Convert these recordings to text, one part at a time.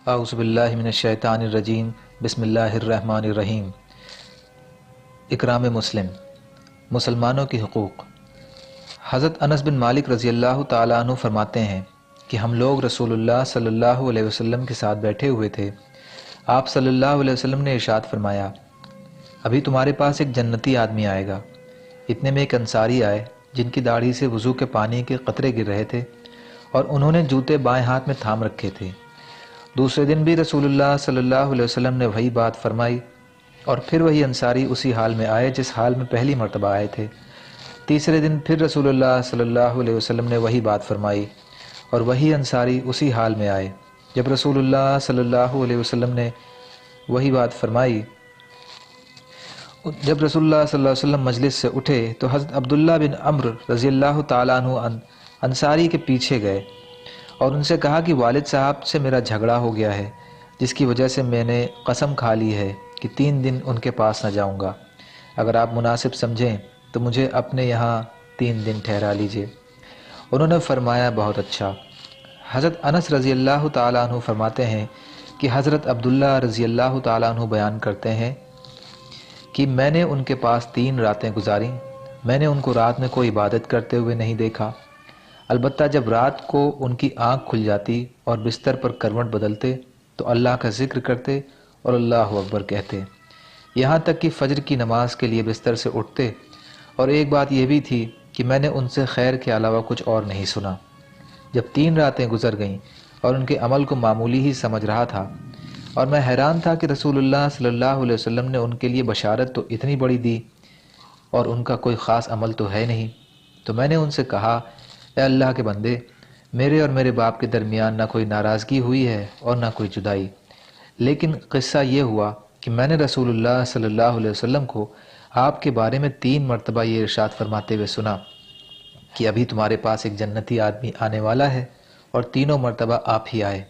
اعوذ باللہ من الشیطان الرجیم بسم اللہ الرحمن الرحیم۔ اکرام مسلم، مسلمانوں کی حقوق۔ حضرت انس بن مالک رضی اللہ تعالیٰ عنہ فرماتے ہیں کہ ہم لوگ رسول اللہ صلی اللہ علیہ وسلم کے ساتھ بیٹھے ہوئے تھے۔ آپ صلی اللہ علیہ وسلم نے ارشاد فرمایا، ابھی تمہارے پاس ایک جنتی آدمی آئے گا۔ اتنے میں ایک انصاری آئے جن کی داڑھی سے وضو کے پانی کے قطرے گر رہے تھے اور انہوں نے جوتے بائیں ہاتھ میں تھام رکھے تھے۔ دوسرے دن بھی رسول اللہ صلی اللہ علیہ وسلم نے وہی بات فرمائی اور پھر وہی انصاری اسی حال میں آئے جس حال میں پہلی مرتبہ آئے تھے۔ تیسرے دن پھر رسول اللہ صلی اللہ علیہ وسلم نے وہی بات فرمائی اور وہی انصاری اسی حال میں آئے۔ جب رسول اللہ صلی اللہ علیہ وسلم نے وہی بات فرمائی، جب رسول اللہ صلی اللہ علیہ وسلم مجلس سے اٹھے تو حضرت عبداللہ بن عمرو رضی اللہ تعالیٰ عنہ انصاری کے پیچھے گئے اور ان سے کہا کہ والد صاحب سے میرا جھگڑا ہو گیا ہے، جس کی وجہ سے میں نے قسم کھا لی ہے کہ 3 دن ان کے پاس نہ جاؤں گا۔ اگر آپ مناسب سمجھیں تو مجھے اپنے یہاں 3 دن ٹھہرا لیجئے۔ انہوں نے فرمایا، بہت اچھا۔ حضرت انس رضی اللہ تعالیٰ عنہ فرماتے ہیں کہ حضرت عبداللہ رضی اللہ تعالیٰ عنہ بیان کرتے ہیں کہ میں نے ان کے پاس 3 راتیں گزاریں۔ میں نے ان کو رات میں کوئی عبادت کرتے ہوئے نہیں دیکھا، البتہ جب رات کو ان کی آنکھ کھل جاتی اور بستر پر کروٹ بدلتے تو اللہ کا ذکر کرتے اور اللہ اکبر کہتے، یہاں تک کہ فجر کی نماز کے لیے بستر سے اٹھتے۔ اور ایک بات یہ بھی تھی کہ میں نے ان سے خیر کے علاوہ کچھ اور نہیں سنا۔ جب 3 راتیں گزر گئیں اور ان کے عمل کو معمولی ہی سمجھ رہا تھا اور میں حیران تھا کہ رسول اللہ صلی اللہ علیہ وسلم نے ان کے لیے بشارت تو اتنی بڑی دی اور ان کا کوئی خاص عمل تو ہے نہیں، تو میں نے ان سے کہا، اے اللہ کے بندے، میرے اور میرے باپ کے درمیان نہ کوئی ناراضگی ہوئی ہے اور نہ کوئی جدائی، لیکن قصہ یہ ہوا کہ میں نے رسول اللہ صلی اللہ علیہ وسلم کو آپ کے بارے میں 3 مرتبہ یہ ارشاد فرماتے ہوئے سنا کہ ابھی تمہارے پاس ایک جنتی آدمی آنے والا ہے، اور تینوں مرتبہ آپ ہی آئے۔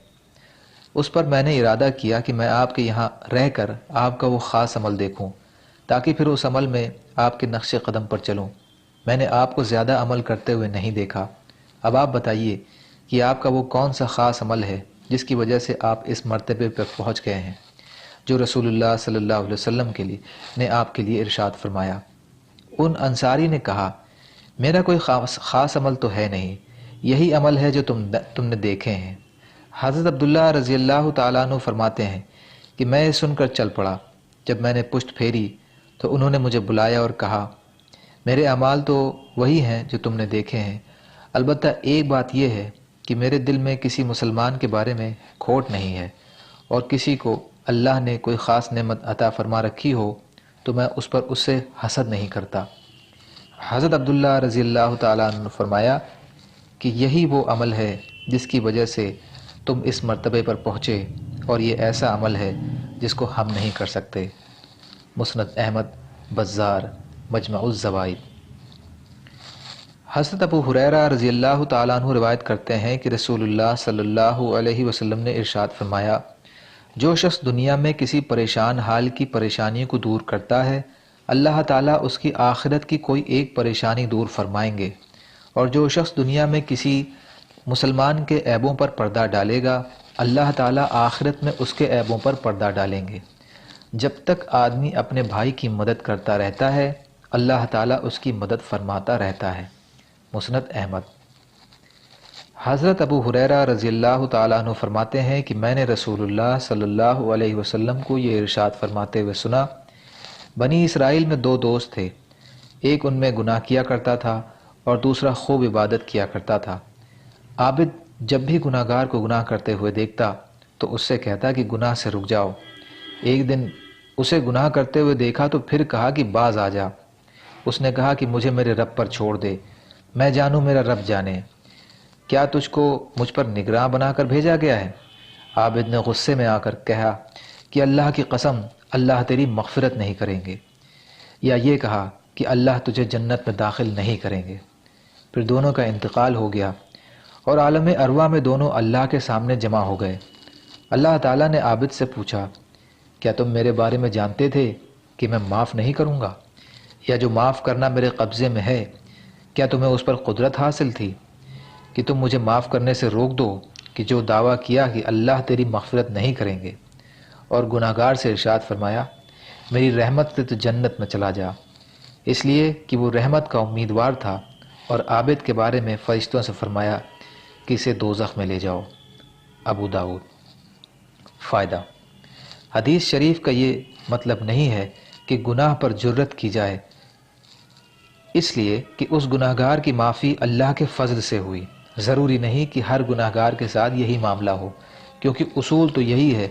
اس پر میں نے ارادہ کیا کہ میں آپ کے یہاں رہ کر آپ کا وہ خاص عمل دیکھوں تاکہ پھر اس عمل میں آپ کے نقش قدم پر چلوں۔ میں نے آپ کو زیادہ عمل کرتے ہوئے نہیں دیکھا۔ اب آپ بتائیے کہ آپ کا وہ کون سا خاص عمل ہے جس کی وجہ سے آپ اس مرتبے پر پہنچ گئے ہیں جو رسول اللہ صلی اللہ علیہ وسلم کے لیے نے آپ کے لیے ارشاد فرمایا۔ ان انصاری نے کہا، میرا کوئی خاص عمل تو ہے نہیں، یہی عمل ہے جو تم نے دیکھے ہیں۔ حضرت عبداللہ رضی اللہ تعالیٰ عنہ فرماتے ہیں کہ میں یہ سن کر چل پڑا۔ جب میں نے پشت پھیری تو انہوں نے مجھے بلایا اور کہا، میرے اعمال تو وہی ہیں جو تم نے دیکھے ہیں، البتہ ایک بات یہ ہے کہ میرے دل میں کسی مسلمان کے بارے میں کھوٹ نہیں ہے، اور کسی کو اللہ نے کوئی خاص نعمت عطا فرما رکھی ہو تو میں اس پر اس سے حسد نہیں کرتا۔ حضرت عبداللہ رضی اللہ تعالیٰ عنہ نے فرمایا کہ یہی وہ عمل ہے جس کی وجہ سے تم اس مرتبے پر پہنچے، اور یہ ایسا عمل ہے جس کو ہم نہیں کر سکتے۔ مسند احمد، بزار، مجمع الزوائد۔ حضرت ابو ہریرہ رضی اللہ تعالیٰ عنہ روایت کرتے ہیں کہ رسول اللہ صلی اللہ علیہ وسلم نے ارشاد فرمایا، جو شخص دنیا میں کسی پریشان حال کی پریشانی کو دور کرتا ہے، اللہ تعالیٰ اس کی آخرت کی کوئی ایک پریشانی دور فرمائیں گے، اور جو شخص دنیا میں کسی مسلمان کے عیبوں پر پردہ ڈالے گا، اللہ تعالیٰ آخرت میں اس کے عیبوں پر پردہ ڈالیں گے۔ جب تک آدمی اپنے بھائی کی مدد کرتا رہتا ہے، اللہ تعالیٰ اس کی مدد فرماتا رہتا ہے۔ مسند احمد۔ حضرت ابو ہریرہ رضی اللہ تعالیٰ عنہ فرماتے ہیں کہ میں نے رسول اللہ صلی اللہ علیہ وسلم کو یہ ارشاد فرماتے ہوئے سنا، بنی اسرائیل میں 2 دوست تھے، ایک ان میں گناہ کیا کرتا تھا اور دوسرا خوب عبادت کیا کرتا تھا۔ عابد جب بھی گناہ گار کو گناہ کرتے ہوئے دیکھتا تو اس سے کہتا کہ گناہ سے رک جاؤ۔ ایک دن اسے گناہ کرتے ہوئے دیکھا تو پھر کہا کہ باز آ جا۔ اس نے کہا کہ مجھے میرے رب پر چھوڑ دے، میں جانوں میرا رب جانے، کیا تجھ کو مجھ پر نگراں بنا کر بھیجا گیا ہے؟ عابد نے غصے میں آ کر کہا کہ اللہ کی قسم، اللہ تیری مغفرت نہیں کریں گے، یا یہ کہا کہ اللہ تجھے جنت میں داخل نہیں کریں گے۔ پھر دونوں کا انتقال ہو گیا اور عالم ارواح میں دونوں اللہ کے سامنے جمع ہو گئے۔ اللہ تعالیٰ نے عابد سے پوچھا، کیا تم میرے بارے میں جانتے تھے کہ میں معاف نہیں کروں گا، یا جو معاف کرنا میرے قبضے میں ہے، کیا تمہیں اس پر قدرت حاصل تھی کہ تم مجھے معاف کرنے سے روک دو کہ جو دعویٰ کیا کہ اللہ تیری مغفرت نہیں کریں گے، اور گناہگار سے ارشاد فرمایا میری رحمت سے تو جنت میں چلا جا، اس لیے کہ وہ رحمت کا امیدوار تھا، اور عابد کے بارے میں فرشتوں سے فرمایا کہ اسے دوزخ میں لے جاؤ۔ ابو داؤد۔ فائدہ: حدیث شریف کا یہ مطلب نہیں ہے کہ گناہ پر جرت کی جائے، اس لیے کہ اس گناہگار کی معافی اللہ کے فضل سے ہوئی۔ ضروری نہیں کہ ہر گناہگار کے ساتھ یہی معاملہ ہو، کیونکہ اصول تو یہی ہے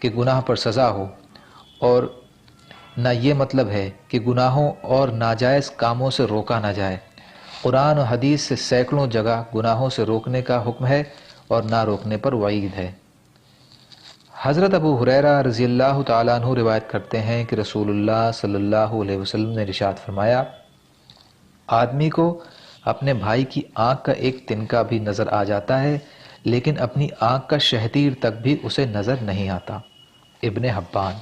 کہ گناہ پر سزا ہو، اور نہ یہ مطلب ہے کہ گناہوں اور ناجائز کاموں سے روکا نہ جائے۔ قرآن و حدیث سے سینکڑوں جگہ گناہوں سے روکنے کا حکم ہے اور نہ روکنے پر وعید ہے۔ حضرت ابو ہریرہ رضی اللہ تعالیٰ عنہ روایت کرتے ہیں کہ رسول اللہ صلی اللہ علیہ وسلم نے ارشاد فرمایا، آدمی کو اپنے بھائی کی آنکھ کا ایک تنکا بھی نظر آ جاتا ہے، لیکن اپنی آنکھ کا شہتیر تک بھی اسے نظر نہیں آتا۔ ابن حبان۔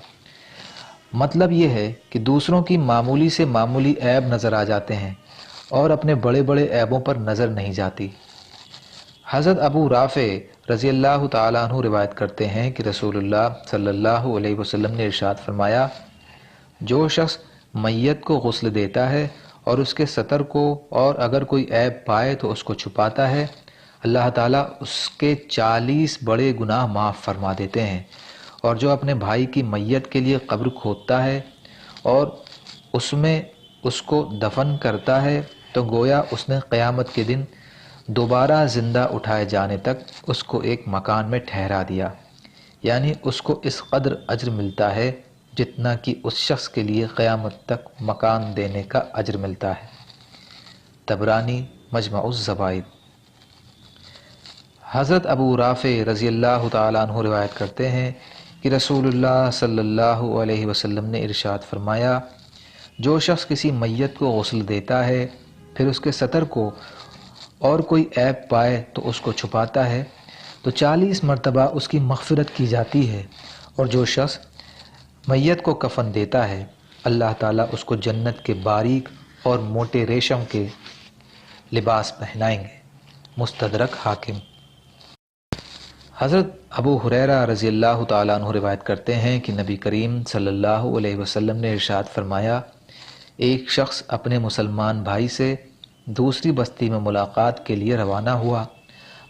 مطلب یہ ہے کہ دوسروں کی معمولی سے معمولی عیب نظر آ جاتے ہیں اور اپنے بڑے بڑے عیبوں پر نظر نہیں جاتی۔ حضرت ابو رافع رضی اللہ تعالیٰ عنہ روایت کرتے ہیں کہ رسول اللہ صلی اللہ علیہ وسلم نے ارشاد فرمایا، جو شخص میت کو غسل دیتا ہے اور اس کے ستر کو اور اگر کوئی عیب پائے تو اس کو چھپاتا ہے، اللہ تعالیٰ اس کے 40 بڑے گناہ معاف فرما دیتے ہیں۔ اور جو اپنے بھائی کی میت کے لیے قبر کھودتا ہے اور اس میں اس کو دفن کرتا ہے تو گویا اس نے قیامت کے دن دوبارہ زندہ اٹھائے جانے تک اس کو ایک مکان میں ٹھہرا دیا، یعنی اس کو اس قدر اجر ملتا ہے جتنا کہ اس شخص کے لیے قیامت تک مکان دینے کا اجر ملتا ہے۔ طبرانی مجمع الزوائد۔ حضرت ابو رافع رضی اللہ تعالیٰ عنہ روایت کرتے ہیں کہ رسول اللہ صلی اللہ علیہ وسلم نے ارشاد فرمایا، جو شخص کسی میت کو غسل دیتا ہے پھر اس کے ستر کو اور کوئی عیب پائے تو اس کو چھپاتا ہے تو 40 مرتبہ اس کی مغفرت کی جاتی ہے، اور جو شخص میت کو کفن دیتا ہے اللہ تعالیٰ اس کو جنت کے باریک اور موٹے ریشم کے لباس پہنائیں گے۔ مستدرک حاکم۔ حضرت ابو ہریرہ رضی اللہ تعالیٰ عنہ روایت کرتے ہیں کہ نبی کریم صلی اللہ علیہ وسلم نے ارشاد فرمایا، ایک شخص اپنے مسلمان بھائی سے دوسری بستی میں ملاقات کے لیے روانہ ہوا۔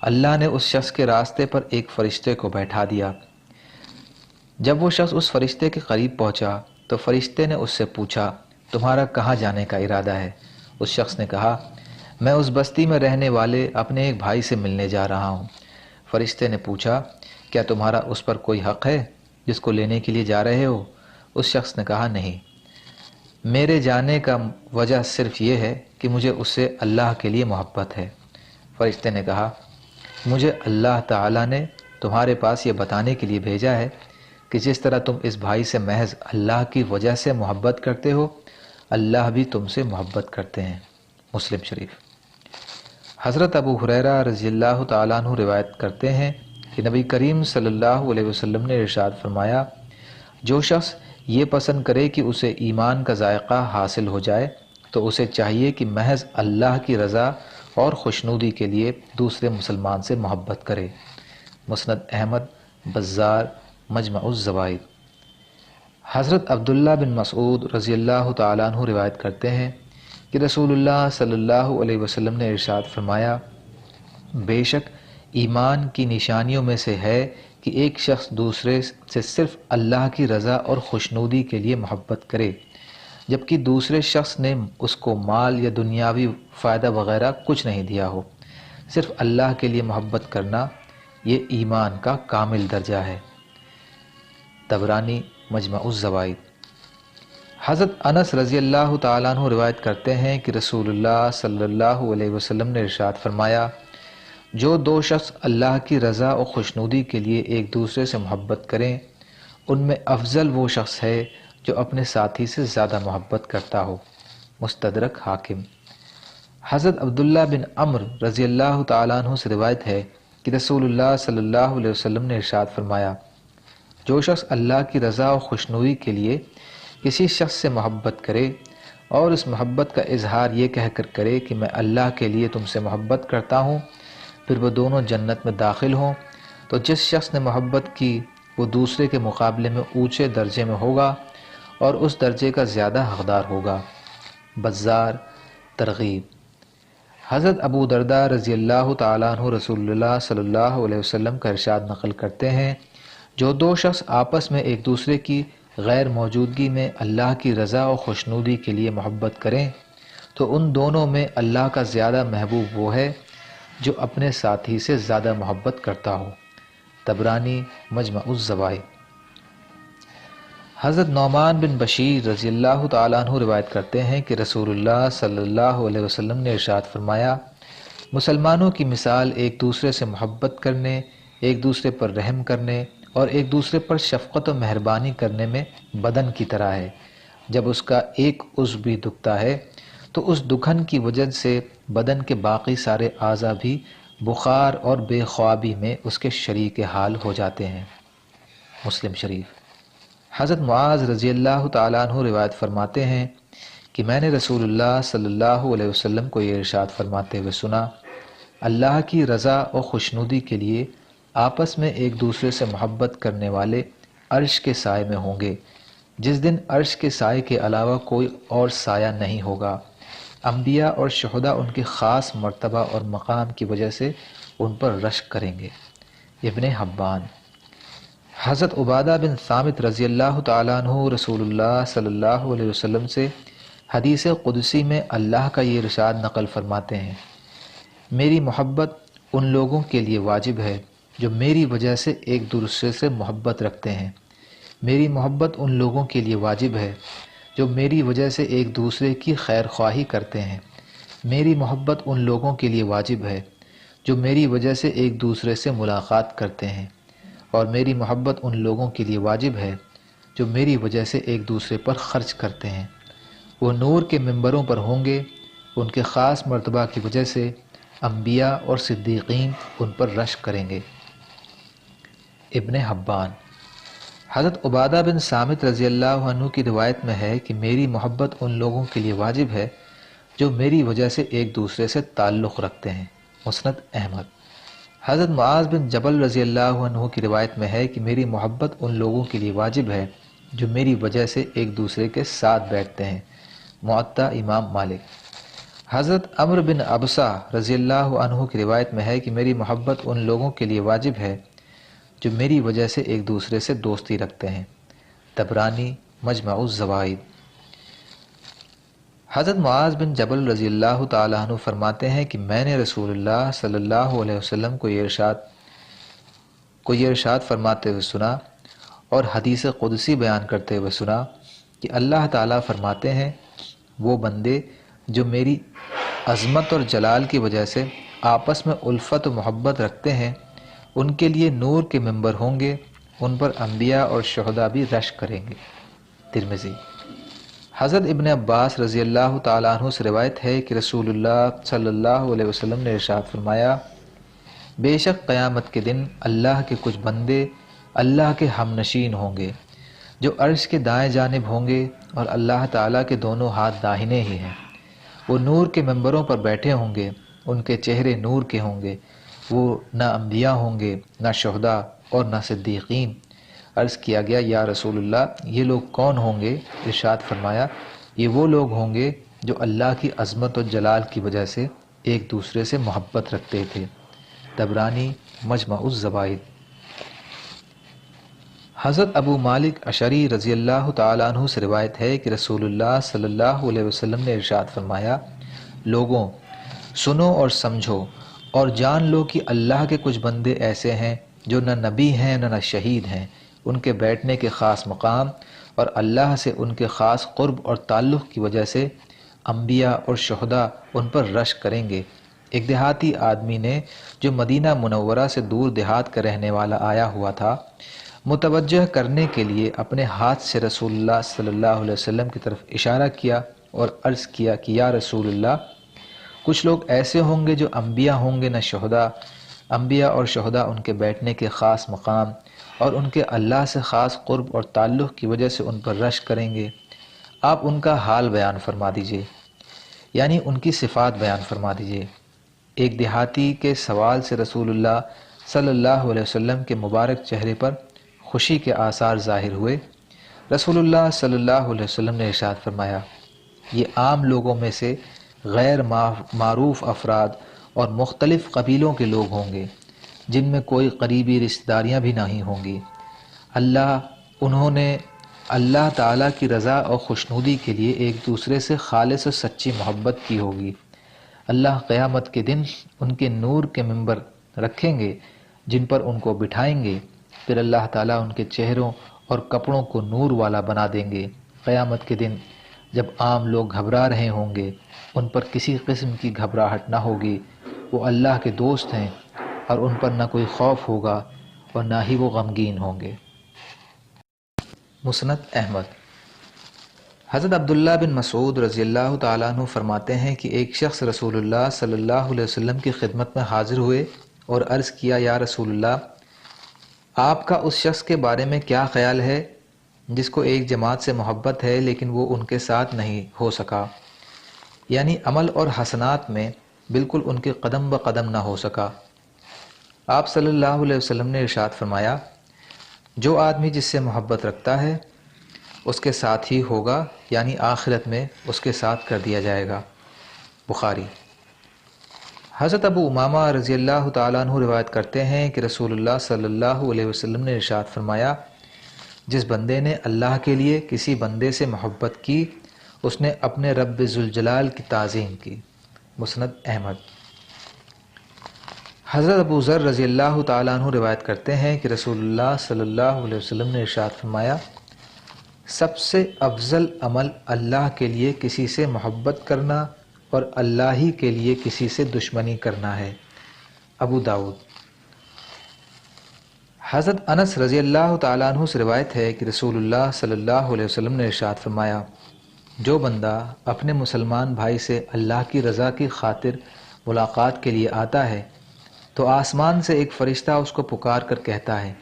اللہ نے اس شخص کے راستے پر ایک فرشتے کو بیٹھا دیا۔ جب وہ شخص اس فرشتے کے قریب پہنچا تو فرشتے نے اس سے پوچھا، تمہارا کہاں جانے کا ارادہ ہے؟ اس شخص نے کہا، میں اس بستی میں رہنے والے اپنے ایک بھائی سے ملنے جا رہا ہوں۔ فرشتے نے پوچھا، کیا تمہارا اس پر کوئی حق ہے جس کو لینے کے لیے جا رہے ہو؟ اس شخص نے کہا، نہیں، میرے جانے کا وجہ صرف یہ ہے کہ مجھے اس سے اللہ کے لیے محبت ہے۔ فرشتے نے کہا، مجھے اللہ تعالیٰ نے تمہارے پاس یہ بتانے کے لیے بھیجا ہے کہ جس طرح تم اس بھائی سے محض اللہ کی وجہ سے محبت کرتے ہو، اللہ بھی تم سے محبت کرتے ہیں۔ مسلم شریف۔ حضرت ابو ہریرہ رضی اللہ تعالیٰ عنہ روایت کرتے ہیں کہ نبی کریم صلی اللہ علیہ وسلم نے ارشاد فرمایا، جو شخص یہ پسند کرے کہ اسے ایمان کا ذائقہ حاصل ہو جائے تو اسے چاہیے کہ محض اللہ کی رضا اور خوشنودی کے لیے دوسرے مسلمان سے محبت کرے۔ مسند احمد، بزار، مجمع الزوائد۔ حضرت عبداللہ بن مسعود رضی اللہ تعالیٰ عنہ روایت کرتے ہیں کہ رسول اللہ صلی اللہ علیہ وسلم نے ارشاد فرمایا، بے شک ایمان کی نشانیوں میں سے ہے کہ ایک شخص دوسرے سے صرف اللہ کی رضا اور خوشنودی کے لیے محبت کرے، جبکہ دوسرے شخص نے اس کو مال یا دنیاوی فائدہ وغیرہ کچھ نہیں دیا ہو۔ صرف اللہ کے لیے محبت کرنا یہ ایمان کا کامل درجہ ہے۔ طبرانی مجمع الزوائد۔ حضرت انس رضی اللہ تعالیٰ عنہ روایت کرتے ہیں کہ رسول اللہ صلی اللہ علیہ وسلم نے ارشاد فرمایا، جو دو شخص اللہ کی رضا اور خوشنودی کے لیے ایک دوسرے سے محبت کریں، ان میں افضل وہ شخص ہے جو اپنے ساتھی سے زیادہ محبت کرتا ہو۔ مستدرک حاکم۔ حضرت عبداللہ بن عمر رضی اللہ تعالیٰ عنہ سے روایت ہے کہ رسول اللہ صلی اللہ علیہ وسلم نے ارشاد فرمایا، جو شخص اللہ کی رضا اور خوشنودی کے لیے کسی شخص سے محبت کرے اور اس محبت کا اظہار یہ کہہ کر کرے کہ میں اللہ کے لیے تم سے محبت کرتا ہوں، پھر وہ دونوں جنت میں داخل ہوں تو جس شخص نے محبت کی وہ دوسرے کے مقابلے میں اونچے درجے میں ہوگا اور اس درجے کا زیادہ حقدار ہوگا۔ بزار ترغیب۔ حضرت ابو درداء رضی اللہ تعالیٰ عنہ رسول اللہ صلی اللہ علیہ وسلم کا ارشاد نقل کرتے ہیں، جو دو شخص آپس میں ایک دوسرے کی غیر موجودگی میں اللہ کی رضا و خوشنودی کے لیے محبت کریں تو ان دونوں میں اللہ کا زیادہ محبوب وہ ہے جو اپنے ساتھی سے زیادہ محبت کرتا ہو۔ طبرانی مجمع الزوائد۔ حضرت نعمان بن بشیر رضی اللہ تعالیٰ عنہ روایت کرتے ہیں کہ رسول اللہ صلی اللہ علیہ وسلم نے ارشاد فرمایا، مسلمانوں کی مثال ایک دوسرے سے محبت کرنے، ایک دوسرے پر رحم کرنے اور ایک دوسرے پر شفقت و مہربانی کرنے میں بدن کی طرح ہے۔ جب اس کا ایک عضو بھی دکھتا ہے تو اس دکھن کی وجہ سے بدن کے باقی سارے اعضاء بھی بخار اور بے خوابی میں اس کے شریک حال ہو جاتے ہیں۔ مسلم شریف۔ حضرت معاذ رضی اللہ تعالیٰ عنہ روایت فرماتے ہیں کہ میں نے رسول اللہ صلی اللہ علیہ وسلم کو یہ ارشاد فرماتے ہوئے سنا، اللہ کی رضا اور خوشنودی کے لیے آپس میں ایک دوسرے سے محبت کرنے والے عرش کے سائے میں ہوں گے، جس دن عرش کے سائے کے علاوہ کوئی اور سایہ نہیں ہوگا۔ انبیاء اور شہداء ان کے خاص مرتبہ اور مقام کی وجہ سے ان پر رشک کریں گے۔ ابن حبان۔ حضرت عبادہ بن ثامت رضی اللہ تعالیٰ عنہ رسول اللہ صلی اللہ علیہ وسلم سے حدیث قدسی میں اللہ کا یہ ارشاد نقل فرماتے ہیں، میری محبت ان لوگوں کے لیے واجب ہے جو میری وجہ سے ایک دوسرے سے محبت رکھتے ہیں۔ میری محبت ان لوگوں کے لیے واجب ہے جو میری وجہ سے ایک دوسرے کی خیر خواہی کرتے ہیں۔ میری محبت ان لوگوں کے لیے واجب ہے جو میری وجہ سے ایک دوسرے سے ملاقات کرتے ہیں، اور میری محبت ان لوگوں کے لیے واجب ہے جو میری وجہ سے ایک دوسرے پر خرچ کرتے ہیں۔ وہ نور کے ممبروں پر ہوں گے، ان کے خاص مرتبہ کی وجہ سے انبیاء اور صدیقین ان پر رشک کریں گے۔ ابن حبان۔ حضرت عبادہ بن صامت رضی اللہ عنہ کی روایت میں ہے کہ میری محبت ان لوگوں کے لیے واجب ہے جو میری وجہ سے ایک دوسرے سے تعلق رکھتے ہیں۔ مسند احمد۔ حضرت معاذ بن جبل رضی اللہ عنہ کی روایت میں ہے کہ میری محبت ان لوگوں کے لیے واجب ہے جو میری وجہ سے ایک دوسرے کے ساتھ بیٹھتے ہیں۔ معطا امام مالک۔ حضرت عمرو بن ابسہ رضی اللہ عنہ کی روایت میں ہے کہ میری محبت ان لوگوں کے لیے واجب ہے جو میری وجہ سے ایک دوسرے سے دوستی رکھتے ہیں۔ طبرانی مجمع الزوائد۔ حضرت معاذ بن جبل رضی اللہ تعالیٰ عنہ فرماتے ہیں کہ میں نے رسول اللہ صلی اللہ علیہ وسلم کو یہ ارشاد فرماتے ہوئے سنا اور حدیث قدسی بیان کرتے ہوئے سنا کہ اللہ تعالیٰ فرماتے ہیں، وہ بندے جو میری عظمت اور جلال کی وجہ سے آپس میں الفت و محبت رکھتے ہیں، ان کے لیے نور کے ممبر ہوں گے، ان پر انبیاء اور شہداء بھی رشک کریں گے۔ ترمذی۔ حضرت ابن عباس رضی اللہ تعالیٰ عنہ سے روایت ہے کہ رسول اللہ صلی اللہ علیہ وسلم نے ارشاد فرمایا، بے شک قیامت کے دن اللہ کے کچھ بندے اللہ کے ہم نشین ہوں گے جو عرش کے دائیں جانب ہوں گے اور اللہ تعالیٰ کے دونوں ہاتھ داہنے ہی ہیں۔ وہ نور کے ممبروں پر بیٹھے ہوں گے، ان کے چہرے نور کے ہوں گے، وہ نہ انبیاء ہوں گے، نہ شہداء اور نہ صدیقین۔ عرض کیا گیا، یا رسول اللہ یہ لوگ کون ہوں گے؟ ارشاد فرمایا، یہ وہ لوگ ہوں گے جو اللہ کی عظمت و جلال کی وجہ سے ایک دوسرے سے محبت رکھتے تھے۔ طبرانی مجمع الزوائد۔ حضرت ابو مالک اشعری رضی اللہ تعالیٰ عنہ سے روایت ہے کہ رسول اللہ صلی اللہ علیہ وسلم نے ارشاد فرمایا، لوگوں سنو اور سمجھو اور جان لو کہ اللہ کے کچھ بندے ایسے ہیں جو نہ نبی ہیں نہ شہید ہیں، ان کے بیٹھنے کے خاص مقام اور اللہ سے ان کے خاص قرب اور تعلق کی وجہ سے انبیاء اور شہداء ان پر رشک کریں گے۔ ایک دیہاتی آدمی نے جو مدینہ منورہ سے دور دیہات کا رہنے والا آیا ہوا تھا، متوجہ کرنے کے لیے اپنے ہاتھ سے رسول اللہ صلی اللہ علیہ وسلم کی طرف اشارہ کیا اور عرض کیا کہ یا رسول اللہ، کچھ لوگ ایسے ہوں گے جو انبیاء ہوں گے نہ شہداء، انبیاء اور شہداء ان کے بیٹھنے کے خاص مقام اور ان کے اللہ سے خاص قرب اور تعلق کی وجہ سے ان پر رشک کریں گے۔ آپ ان کا حال بیان فرما دیجئے، یعنی ان کی صفات بیان فرما دیجئے۔ ایک دیہاتی کے سوال سے رسول اللہ صلی اللہ علیہ وسلم کے مبارک چہرے پر خوشی کے آثار ظاہر ہوئے۔ رسول اللہ صلی اللہ علیہ وسلم نے ارشاد فرمایا، یہ عام لوگوں میں سے غیر معروف افراد اور مختلف قبیلوں کے لوگ ہوں گے جن میں کوئی قریبی رشتہ داریاں بھی نہیں ہوں گی۔ انہوں نے اللہ تعالیٰ کی رضا اور خوشنودی کے لیے ایک دوسرے سے خالص و سچی محبت کی ہوگی۔ اللہ قیامت کے دن ان کے نور کے ممبر رکھیں گے جن پر ان کو بٹھائیں گے، پھر اللہ تعالیٰ ان کے چہروں اور کپڑوں کو نور والا بنا دیں گے۔ قیامت کے دن جب عام لوگ گھبرا رہے ہوں گے، ان پر کسی قسم کی گھبراہٹ نہ ہوگی، وہ اللہ کے دوست ہیں اور ان پر نہ کوئی خوف ہوگا اور نہ ہی وہ غمگین ہوں گے۔ مسند احمد۔ حضرت عبداللہ بن مسعود رضی اللہ تعالیٰ عنہ فرماتے ہیں کہ ایک شخص رسول اللہ صلی اللہ علیہ وسلم کی خدمت میں حاضر ہوئے اور عرض کیا، یا رسول اللہ، آپ کا اس شخص کے بارے میں کیا خیال ہے جس کو ایک جماعت سے محبت ہے لیکن وہ ان کے ساتھ نہیں ہو سکا، یعنی عمل اور حسنات میں بالکل ان کے قدم بقدم نہ ہو سکا۔ آپ صلی اللہ علیہ وسلم نے ارشاد فرمایا، جو آدمی جس سے محبت رکھتا ہے اس کے ساتھ ہی ہوگا، یعنی آخرت میں اس کے ساتھ کر دیا جائے گا۔ بخاری۔ حضرت ابو امامہ رضی اللہ تعالیٰ عنہ روایت کرتے ہیں کہ رسول اللہ صلی اللہ علیہ وسلم نے ارشاد فرمایا، جس بندے نے اللہ کے لیے کسی بندے سے محبت کی، اس نے اپنے رب ذوالجلال کی تعظیم کی۔ مسند احمد۔ حضرت ابو ذر رضی اللہ تعالیٰ عنہ روایت کرتے ہیں کہ رسول اللہ صلی اللہ علیہ وسلم نے ارشاد فرمایا، سب سے افضل عمل اللہ کے لیے کسی سے محبت کرنا اور اللہ ہی کے لیے کسی سے دشمنی کرنا ہے۔ ابو داؤد۔ حضرت انس رضی اللہ تعالیٰ عنہ سے روایت ہے کہ رسول اللہ صلی اللہ علیہ وسلم نے ارشاد فرمایا، جو بندہ اپنے مسلمان بھائی سے اللہ کی رضا کی خاطر ملاقات کے لیے آتا ہے تو آسمان سے ایک فرشتہ اس کو پکار کر کہتا ہے،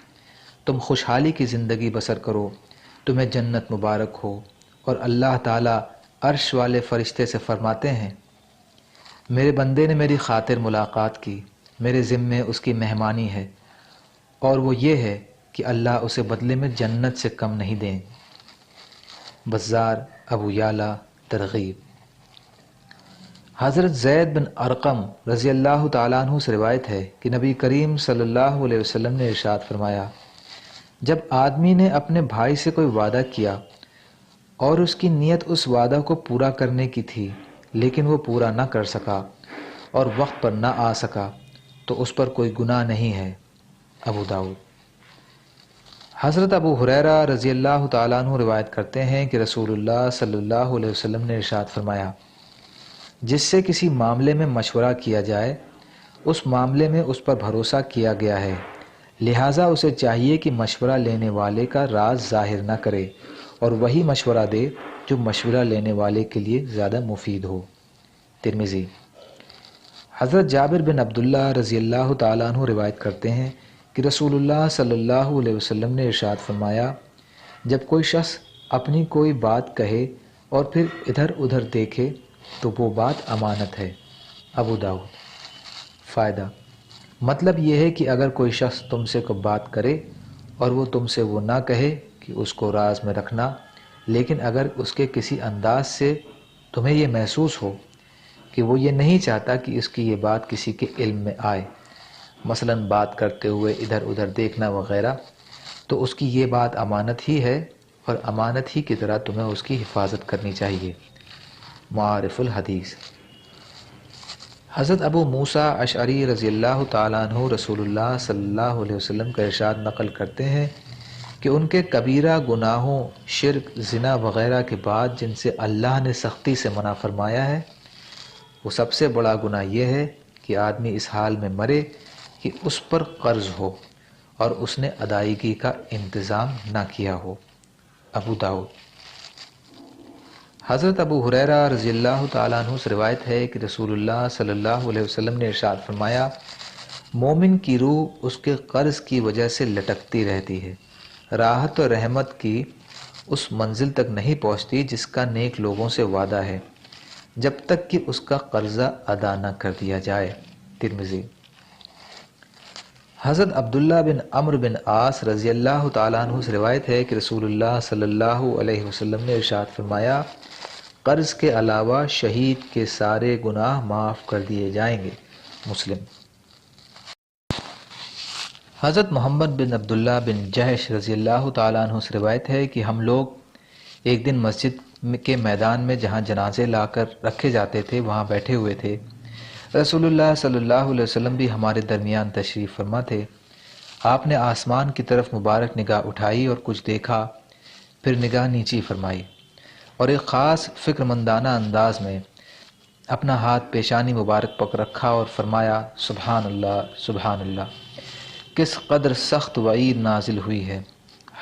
تم خوشحالی کی زندگی بسر کرو، تمہیں جنت مبارک ہو، اور اللہ تعالیٰ عرش والے فرشتے سے فرماتے ہیں، میرے بندے نے میری خاطر ملاقات کی، میرے ذمے اس کی مہمانی ہے، اور وہ یہ ہے کہ اللہ اسے بدلے میں جنت سے کم نہیں دیں۔ بزار، ابو یعلا، ترغیب۔ حضرت زید بن ارقم رضی اللہ تعالیٰ عنہ سے روایت ہے کہ نبی کریم صلی اللہ علیہ وسلم نے ارشاد فرمایا، جب آدمی نے اپنے بھائی سے کوئی وعدہ کیا اور اس کی نیت اس وعدہ کو پورا کرنے کی تھی لیکن وہ پورا نہ کر سکا اور وقت پر نہ آ سکا تو اس پر کوئی گناہ نہیں ہے۔ ابو داؤد۔ حضرت ابو ہریرہ رضی اللہ تعالیٰ عنہ روایت کرتے ہیں کہ رسول اللہ صلی اللہ علیہ وسلم نے ارشاد فرمایا، جس سے کسی معاملے میں مشورہ کیا جائے اس معاملے میں اس پر بھروسہ کیا گیا ہے، لہٰذا اسے چاہیے کہ مشورہ لینے والے کا راز ظاہر نہ کرے اور وہی مشورہ دے جو مشورہ لینے والے کے لیے زیادہ مفید ہو۔ ترمذی۔ حضرت جابر بن عبداللہ رضی اللہ تعالیٰ عنہ روایت کرتے ہیں کہ رسول اللہ صلی اللہ علیہ وسلم نے ارشاد فرمایا، جب کوئی شخص اپنی کوئی بات کہے اور پھر ادھر ادھر دیکھے تو وہ بات امانت ہے۔ ابو داؤد۔ فائدہ: مطلب یہ ہے کہ اگر کوئی شخص تم سے کوئی بات کرے اور وہ تم سے وہ نہ کہے کہ اس کو راز میں رکھنا، لیکن اگر اس کے کسی انداز سے تمہیں یہ محسوس ہو کہ وہ یہ نہیں چاہتا کہ اس کی یہ بات کسی کے علم میں آئے، مثلا بات کرتے ہوئے ادھر ادھر دیکھنا وغیرہ، تو اس کی یہ بات امانت ہی ہے اور امانت ہی کی طرح تمہیں اس کی حفاظت کرنی چاہیے۔ معارف الحدیث۔ حضرت ابو موسیٰ اشعری رضی اللہ تعالیٰ عنہ رسول اللہ صلی اللہ علیہ وسلم کا ارشاد نقل کرتے ہیں کہ ان کے کبیرہ گناہوں، شرک، زنا وغیرہ کے بعد جن سے اللہ نے سختی سے منع فرمایا ہے، وہ سب سے بڑا گناہ یہ ہے کہ آدمی اس حال میں مرے کہ اس پر قرض ہو اور اس نے ادائیگی کا انتظام نہ کیا ہو۔ ابو داؤد۔ حضرت ابو ہریرہ رضی اللہ تعالیٰ عنہ سے روایت ہے کہ رسول اللہ صلی اللہ علیہ وسلم نے ارشاد فرمایا، مومن کی روح اس کے قرض کی وجہ سے لٹکتی رہتی ہے، راحت و رحمت کی اس منزل تک نہیں پہنچتی جس کا نیک لوگوں سے وعدہ ہے، جب تک کہ اس کا قرضہ ادا نہ کر دیا جائے۔ ترمذی۔ حضرت عبداللہ بن عمرو بن عاص رضی اللہ تعالیٰ عنہ سے روایت ہے کہ رسول اللہ صلی اللہ علیہ وسلم نے ارشاد فرمایا، قرض کے علاوہ شہید کے سارے گناہ معاف کر دیے جائیں گے۔ مسلم۔ حضرت محمد بن عبداللہ بن جحش رضی اللہ تعالیٰ عنہ سے روایت ہے کہ ہم لوگ ایک دن مسجد کے میدان میں جہاں جنازے لا کر رکھے جاتے تھے وہاں بیٹھے ہوئے تھے۔ رسول اللہ صلی اللہ علیہ وسلم بھی ہمارے درمیان تشریف فرما تھے۔ آپ نے آسمان کی طرف مبارک نگاہ اٹھائی اور کچھ دیکھا، پھر نگاہ نیچی فرمائی اور ایک خاص فکر مندانہ انداز میں اپنا ہاتھ پیشانی مبارک پکڑ رکھا اور فرمایا، سبحان اللہ، سبحان اللہ، کس قدر سخت وعید نازل ہوئی ہے۔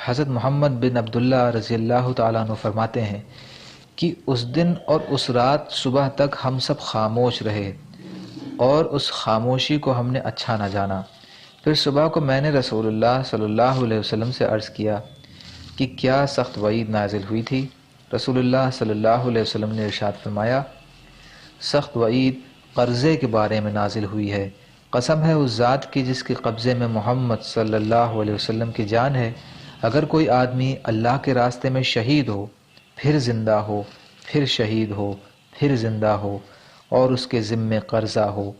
حضرت محمد بن عبداللہ رضی اللہ تعالیٰ عنہ فرماتے ہیں کہ اس دن اور اس رات صبح تک ہم سب خاموش رہے اور اس خاموشی کو ہم نے اچھا نہ جانا۔ پھر صبح کو میں نے رسول اللہ صلی اللہ علیہ وسلم سے عرض کیا کہ کیا سخت وعید نازل ہوئی تھی؟ رسول اللہ صلی اللہ علیہ وسلم نے ارشاد فرمایا، سخت وعید قرضے کے بارے میں نازل ہوئی ہے۔ قسم ہے اس ذات کی جس کے قبضے میں محمد صلی اللہ علیہ وسلم کی جان ہے، اگر کوئی آدمی اللہ کے راستے میں شہید ہو، پھر زندہ ہو، پھر شہید ہو، پھر زندہ ہو اور اس کے ذمے قرضہ ہو،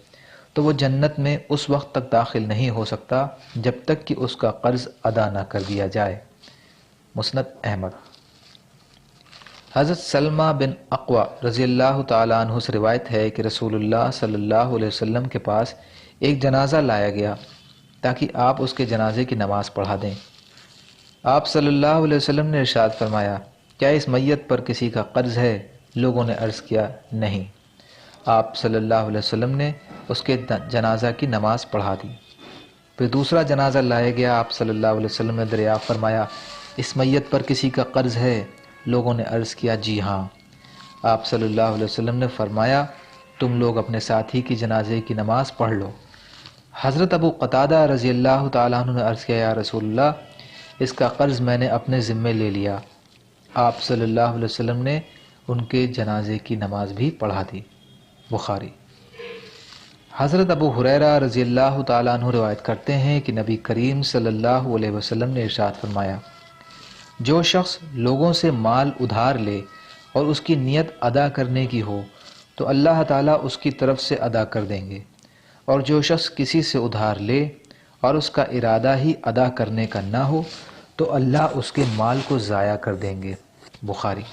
تو وہ جنت میں اس وقت تک داخل نہیں ہو سکتا جب تک کہ اس کا قرض ادا نہ کر دیا جائے۔ مسند احمد۔ حضرت سلمہ بن اقوع رضی اللہ تعالیٰ عنہ سے روایت ہے کہ رسول اللہ صلی اللہ علیہ وسلم کے پاس ایک جنازہ لایا گیا تاکہ آپ اس کے جنازے کی نماز پڑھا دیں۔ آپ صلی اللہ علیہ وسلم نے ارشاد فرمایا، کیا اس میت پر کسی کا قرض ہے؟ لوگوں نے عرض کیا، نہیں۔ آپ صلی اللہ علیہ وسلم نے اس کے جنازہ کی نماز پڑھا دی۔ پھر دوسرا جنازہ لایا گیا، آپ صلی اللہ علیہ وسلم نے دریافت فرمایا، اس میت پر کسی کا قرض ہے؟ لوگوں نے عرض کیا، جی ہاں۔ آپ صلی اللہ علیہ وسلم نے فرمایا، تم لوگ اپنے ساتھی کی جنازے کی نماز پڑھ لو۔ حضرت ابو قتادہ رضی اللہ تعالیٰ عنہ نے عرض کیا، یا رسول اللہ، اس کا قرض میں نے اپنے ذمے لے لیا۔ آپ صلی اللہ علیہ وسلم نے ان کے جنازے کی نماز بھی پڑھا دی۔ بخاری۔ حضرت ابو ہریرہ رضی اللہ تعالیٰ عنہ روایت کرتے ہیں کہ نبی کریم صلی اللہ علیہ وسلم نے ارشاد فرمایا، جو شخص لوگوں سے مال ادھار لے اور اس کی نیت ادا کرنے کی ہو تو اللہ تعالیٰ اس کی طرف سے ادا کر دیں گے، اور جو شخص کسی سے ادھار لے اور اس کا ارادہ ہی ادا کرنے کا نہ ہو تو اللہ اس کے مال کو ضائع کر دیں گے۔ بخاری۔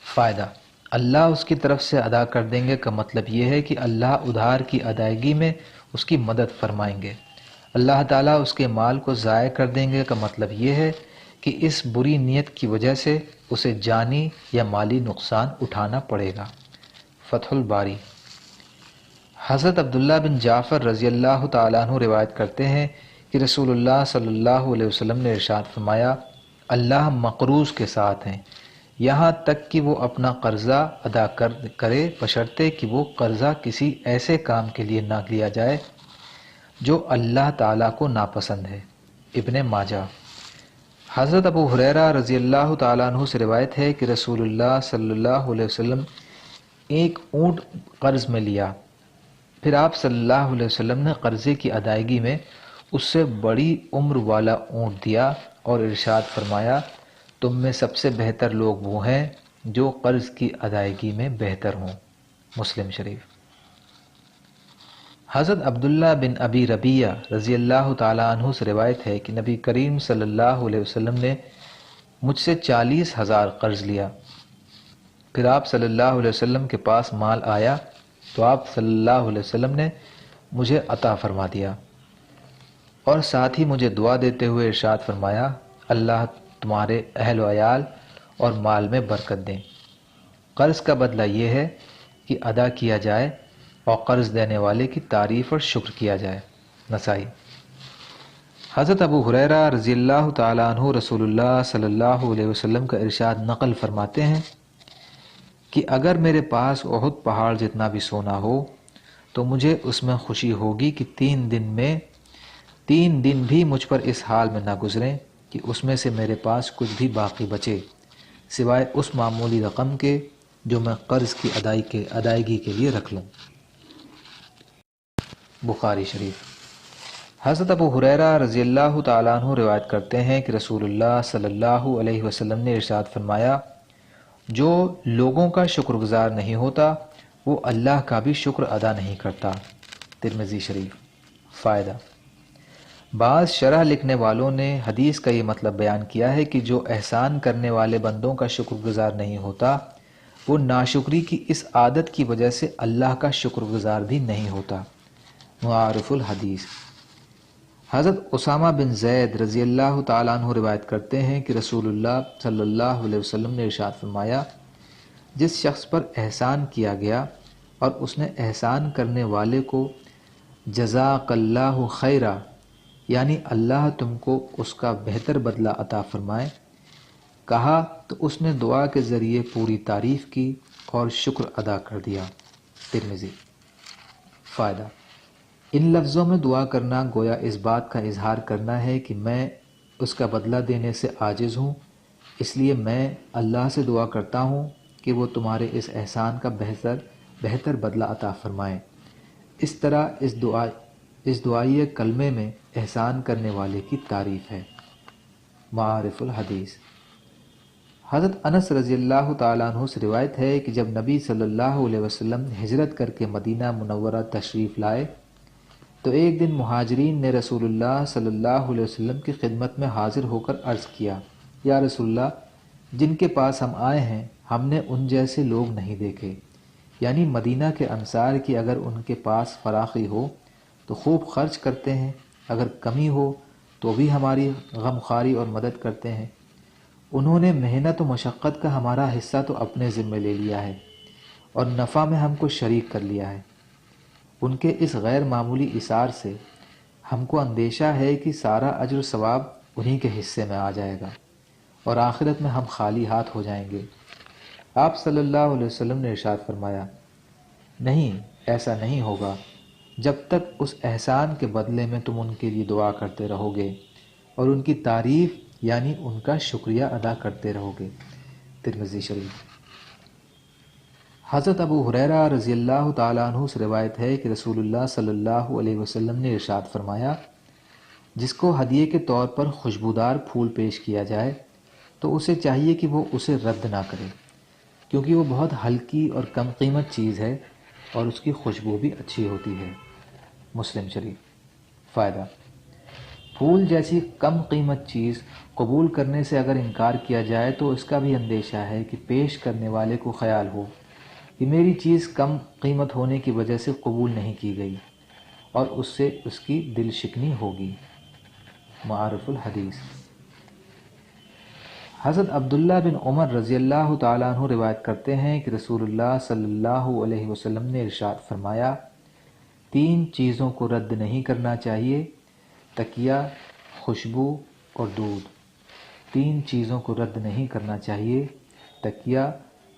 فائدہ: اللہ اس کی طرف سے ادا کر دیں گے کا مطلب یہ ہے کہ اللہ ادھار کی ادائیگی میں اس کی مدد فرمائیں گے۔ اللہ تعالیٰ اس کے مال کو ضائع کر دیں گے کا مطلب یہ ہے کہ اس بری نیت کی وجہ سے اسے جانی یا مالی نقصان اٹھانا پڑے گا۔ فتح الباری۔ حضرت عبداللہ بن جعفر رضی اللہ تعالیٰ عنہ روایت کرتے ہیں کہ رسول اللہ صلی اللہ علیہ وسلم نے ارشاد فرمایا، اللہ مقروض کے ساتھ ہیں یہاں تک کہ وہ اپنا قرضہ ادا کرے، بشرطے کہ وہ قرضہ کسی ایسے کام کے لیے نہ لیا جائے جو اللہ تعالیٰ کو ناپسند ہے۔ ابن ماجہ۔ حضرت ابو ہریرہ رضی اللہ تعالیٰ عنہ سے روایت ہے کہ رسول اللہ صلی اللہ علیہ وسلم ایک اونٹ قرض میں لیا، پھر آپ صلی اللہ علیہ وسلم نے قرضے کی ادائیگی میں اس سے بڑی عمر والا اونٹ دیا اور ارشاد فرمایا، تم میں سب سے بہتر لوگ وہ ہیں جو قرض کی ادائیگی میں بہتر ہوں۔ مسلم شریف۔ حضرت عبداللہ بن ابی ربیہ رضی اللہ تعالیٰ عنہ سے روایت ہے کہ نبی کریم صلی اللہ علیہ وسلم نے مجھ سے 40,000 قرض لیا، پھر آپ صلی اللہ علیہ وسلم کے پاس مال آیا تو آپ صلی اللہ علیہ وسلم نے مجھے عطا فرما دیا اور ساتھ ہی مجھے دعا دیتے ہوئے ارشاد فرمایا، اللہ تمہارے اہل و عیال اور مال میں برکت دیں۔ قرض کا بدلہ یہ ہے کہ ادا کیا جائے اور قرض دینے والے کی تعریف اور شکر کیا جائے۔ نسائی۔ حضرت ابو ہریرہ رضی اللہ تعالیٰ عنہ رسول اللہ صلی اللہ علیہ وسلم کا ارشاد نقل فرماتے ہیں کہ اگر میرے پاس احد پہاڑ جتنا بھی سونا ہو تو مجھے اس میں خوشی ہوگی کہ 3 دن بھی مجھ پر اس حال میں نہ گزریں کہ اس میں سے میرے پاس کچھ بھی باقی بچے سوائے اس معمولی رقم کے جو میں قرض کی ادائیگی کے لیے رکھ لوں۔ بخاری شریف۔ حضرت ابو ہریرہ رضی اللہ تعالیٰ عنہ روایت کرتے ہیں کہ رسول اللہ صلی اللہ علیہ وسلم نے ارشاد فرمایا، جو لوگوں کا شکر گزار نہیں ہوتا وہ اللہ کا بھی شکر ادا نہیں کرتا۔ ترمذی شریف۔ فائدہ: بعض شرح لکھنے والوں نے حدیث کا یہ مطلب بیان کیا ہے کہ جو احسان کرنے والے بندوں کا شکر گزار نہیں ہوتا وہ ناشکری کی اس عادت کی وجہ سے اللہ کا شکر گزار بھی نہیں ہوتا۔ معارف الحدیث۔ حضرت اسامہ بن زید رضی اللہ تعالیٰ عنہ روایت کرتے ہیں کہ رسول اللہ صلی اللہ علیہ وسلم نے ارشاد فرمایا، جس شخص پر احسان کیا گیا اور اس نے احسان کرنے والے کو جزاک اللہ خیرا، یعنی اللہ تم کو اس کا بہتر بدلہ عطا فرمائے، کہا تو اس نے دعا کے ذریعے پوری تعریف کی اور شکر ادا کر دیا۔ ترمذی۔ فائدہ: ان لفظوں میں دعا کرنا گویا اس بات کا اظہار کرنا ہے کہ میں اس کا بدلہ دینے سے عاجز ہوں، اس لیے میں اللہ سے دعا کرتا ہوں کہ وہ تمہارے اس احسان کا بہتر بدلہ عطا فرمائے۔ اس طرح اس دعائیہ کلمے میں احسان کرنے والے کی تعریف ہے۔ معارف الحدیث۔ حضرت انس رضی اللہ تعالیٰ عنہ سے روایت ہے کہ جب نبی صلی اللہ علیہ وسلم ہجرت کر کے مدینہ منورہ تشریف لائے تو ایک دن مہاجرین نے رسول اللہ صلی اللہ علیہ وسلم کی خدمت میں حاضر ہو کر عرض کیا، یا رسول اللہ، جن کے پاس ہم آئے ہیں ہم نے ان جیسے لوگ نہیں دیکھے، یعنی مدینہ کے انصار کی اگر ان کے پاس فراخی ہو تو خوب خرچ کرتے ہیں، اگر کمی ہو تو بھی ہماری غمخواری اور مدد کرتے ہیں۔ انہوں نے محنت و مشقت کا ہمارا حصہ تو اپنے ذمے لے لیا ہے اور نفع میں ہم کو شریک کر لیا ہے۔ ان کے اس غیر معمولی ایثار سے ہم کو اندیشہ ہے کہ سارا اجر و ثواب انہی کے حصے میں آ جائے گا اور آخرت میں ہم خالی ہاتھ ہو جائیں گے۔ آپ صلی اللہ علیہ وسلم نے ارشاد فرمایا، نہیں، ایسا نہیں ہوگا جب تک اس احسان کے بدلے میں تم ان کے لیے دعا کرتے رہو گے اور ان کی تعریف یعنی ان کا شکریہ ادا کرتے رہو گے۔ ترمذی شریف۔ حضرت ابو ہریرہ رضی اللہ تعالیٰ عنہ سے روایت ہے کہ رسول اللہ صلی اللہ علیہ وسلم نے ارشاد فرمایا، جس کو ہدیے کے طور پر خوشبودار پھول پیش کیا جائے تو اسے چاہیے کہ وہ اسے رد نہ کرے، کیونکہ وہ بہت ہلکی اور کم قیمت چیز ہے اور اس کی خوشبو بھی اچھی ہوتی ہے۔ مسلم شریف۔ فائدہ: پھول جیسی کم قیمت چیز قبول کرنے سے اگر انکار کیا جائے تو اس کا بھی اندیشہ ہے کہ پیش کرنے والے کو خیال ہو کہ میری چیز کم قیمت ہونے کی وجہ سے قبول نہیں کی گئی اور اس سے اس کی دل شکنی ہوگی۔ معارف الحدیث۔ حضرت عبداللہ بن عمر رضی اللہ تعالیٰ عنہ روایت کرتے ہیں کہ رسول اللہ صلی اللہ علیہ وسلم نے ارشاد فرمایا، 3 چیزوں کو رد نہیں کرنا چاہیے: تکیہ، خوشبو اور دودھ۔ 3 چیزوں کو رد نہیں کرنا چاہیے: تکیہ،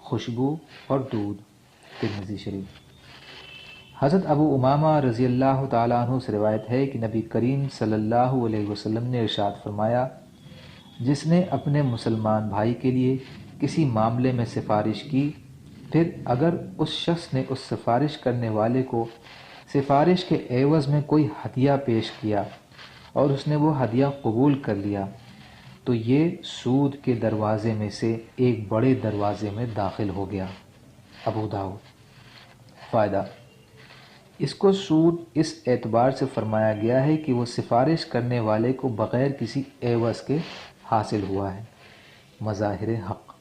خوشبو اور دودھ۔ ترمذی شریف۔ حضرت ابو امامہ رضی اللہ تعالیٰ عنہ سے روایت ہے کہ نبی کریم صلی اللہ علیہ وسلم نے ارشاد فرمایا، جس نے اپنے مسلمان بھائی کے لیے کسی معاملے میں سفارش کی، پھر اگر اس شخص نے اس سفارش کرنے والے کو سفارش کے عوض میں کوئی ہدیہ پیش کیا اور اس نے وہ ہدیہ قبول کر لیا تو یہ سود کے دروازے میں سے ایک بڑے دروازے میں داخل ہو گیا۔ ابو داؤد۔ فائدہ: اس کو سود اس اعتبار سے فرمایا گیا ہے کہ وہ سفارش کرنے والے کو بغیر کسی عوض کے حاصل ہوا ہے۔ مظاہر حق۔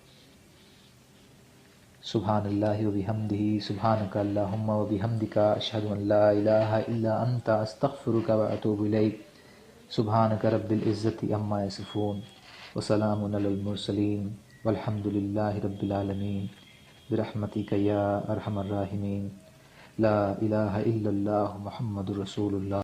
سبحان اللہ و بحمدہ، سبحانک اللہم و بحمدک، اشہد ان لا الہ الا انت، استغفرک و اتوب الیک۔ سبحانک رب العزت عما یصفون وسلام علی المرسلین والحمد للہ رب العالمین برحمتک یا ارحم الراحمین۔ لا الہ الا اللہ محمد رسول اللہ۔